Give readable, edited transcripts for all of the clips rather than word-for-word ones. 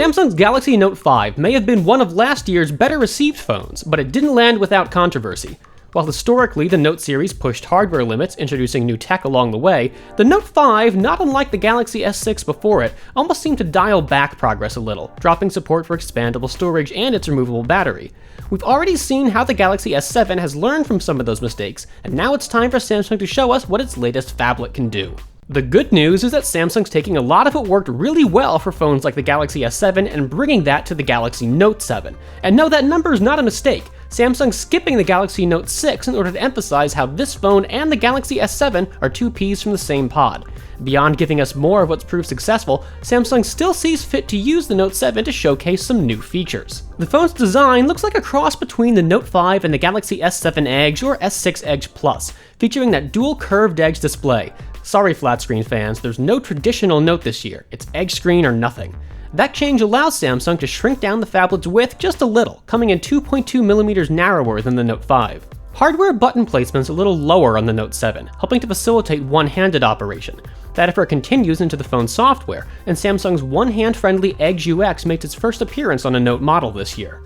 Samsung's Galaxy Note 5 may have been one of last year's better received phones, but it didn't land without controversy. While historically the Note series pushed hardware limits, introducing new tech along the way, the Note 5, not unlike the Galaxy S6 before it, almost seemed to dial back progress a little, dropping support for expandable storage and its removable battery. We've already seen how the Galaxy S7 has learned from some of those mistakes, and now it's time for Samsung to show us what its latest phablet can do. The good news is that Samsung's taking a lot of what worked really well for phones like the Galaxy S7 and bringing that to the Galaxy Note 7. And no, that number is not a mistake. Samsung's skipping the Galaxy Note 6 in order to emphasize how this phone and the Galaxy S7 are two peas from the same pod. Beyond giving us more of what's proved successful, Samsung still sees fit to use the Note 7 to showcase some new features. The phone's design looks like a cross between the Note 5 and the Galaxy S7 Edge or S6 Edge Plus, featuring that dual curved edge display. Sorry flat screen fans, there's no traditional Note this year, it's edge screen or nothing. That change allows Samsung to shrink down the phablet's width just a little, coming in 2.2mm narrower than the Note 5. Hardware button placement's a little lower on the Note 7, helping to facilitate one-handed operation. That effort continues into the phone's software, and Samsung's one-hand-friendly Edge UX makes its first appearance on a Note model this year.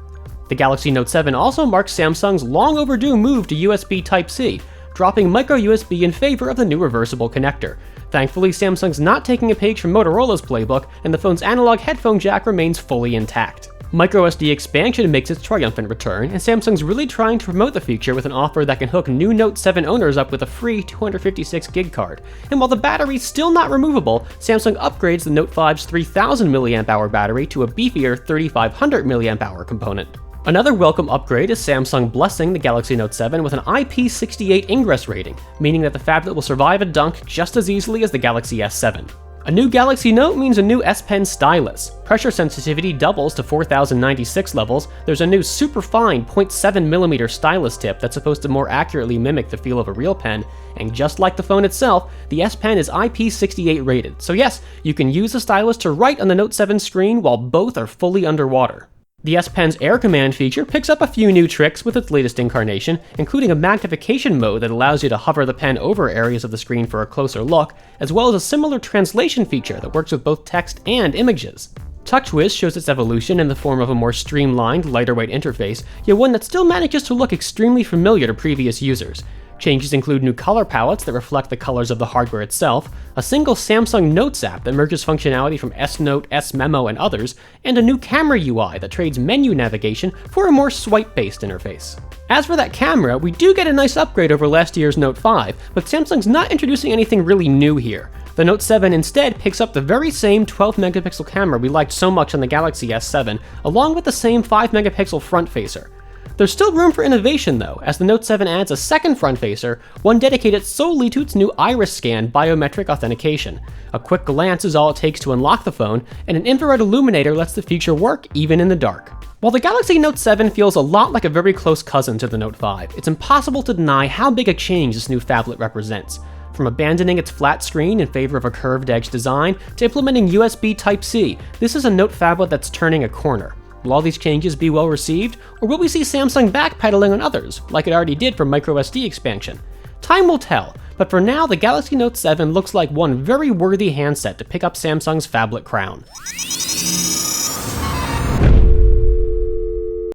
The Galaxy Note 7 also marks Samsung's long-overdue move to USB Type-C, dropping micro USB in favor of the new reversible connector. Thankfully, Samsung's not taking a page from Motorola's playbook, and the phone's analog headphone jack remains fully intact. MicroSD expansion makes its triumphant return, and Samsung's really trying to promote the feature with an offer that can hook new Note 7 owners up with a free 256GB card. And while the battery's still not removable, Samsung upgrades the Note 5's 3000 mAh battery to a beefier 3500 mAh component. Another welcome upgrade is Samsung blessing the Galaxy Note 7 with an IP68 ingress rating, meaning that the phablet will survive a dunk just as easily as the Galaxy S7. A new Galaxy Note means a new S Pen stylus. Pressure sensitivity doubles to 4096 levels, there's a new super fine 0.7mm stylus tip that's supposed to more accurately mimic the feel of a real pen, and just like the phone itself, the S Pen is IP68 rated, so yes, you can use the stylus to write on the Note 7 screen while both are fully underwater. The S Pen's Air Command feature picks up a few new tricks with its latest incarnation, including a magnification mode that allows you to hover the pen over areas of the screen for a closer look, as well as a similar translation feature that works with both text and images. TouchWiz shows its evolution in the form of a more streamlined, lighter-weight interface, yet one that still manages to look extremely familiar to previous users. Changes include new color palettes that reflect the colors of the hardware itself, a single Samsung Notes app that merges functionality from S-Note, S-Memo, and others, and a new camera UI that trades menu navigation for a more swipe-based interface. As for that camera, we do get a nice upgrade over last year's Note 5, but Samsung's not introducing anything really new here. The Note 7 instead picks up the very same 12-megapixel camera we liked so much on the Galaxy S7, along with the same 5-megapixel front-facer. There's still room for innovation though, as the Note 7 adds a second front-facer, one dedicated solely to its new iris scan biometric authentication. A quick glance is all it takes to unlock the phone, and an infrared illuminator lets the feature work even in the dark. While the Galaxy Note 7 feels a lot like a very close cousin to the Note 5, it's impossible to deny how big a change this new phablet represents. From abandoning its flat screen in favor of a curved edge design, to implementing USB Type-C, this is a Note phablet that's turning a corner. Will all these changes be well received, or will we see Samsung backpedaling on others, like it already did for microSD expansion? Time will tell, but for now the Galaxy Note 7 looks like one very worthy handset to pick up Samsung's phablet crown.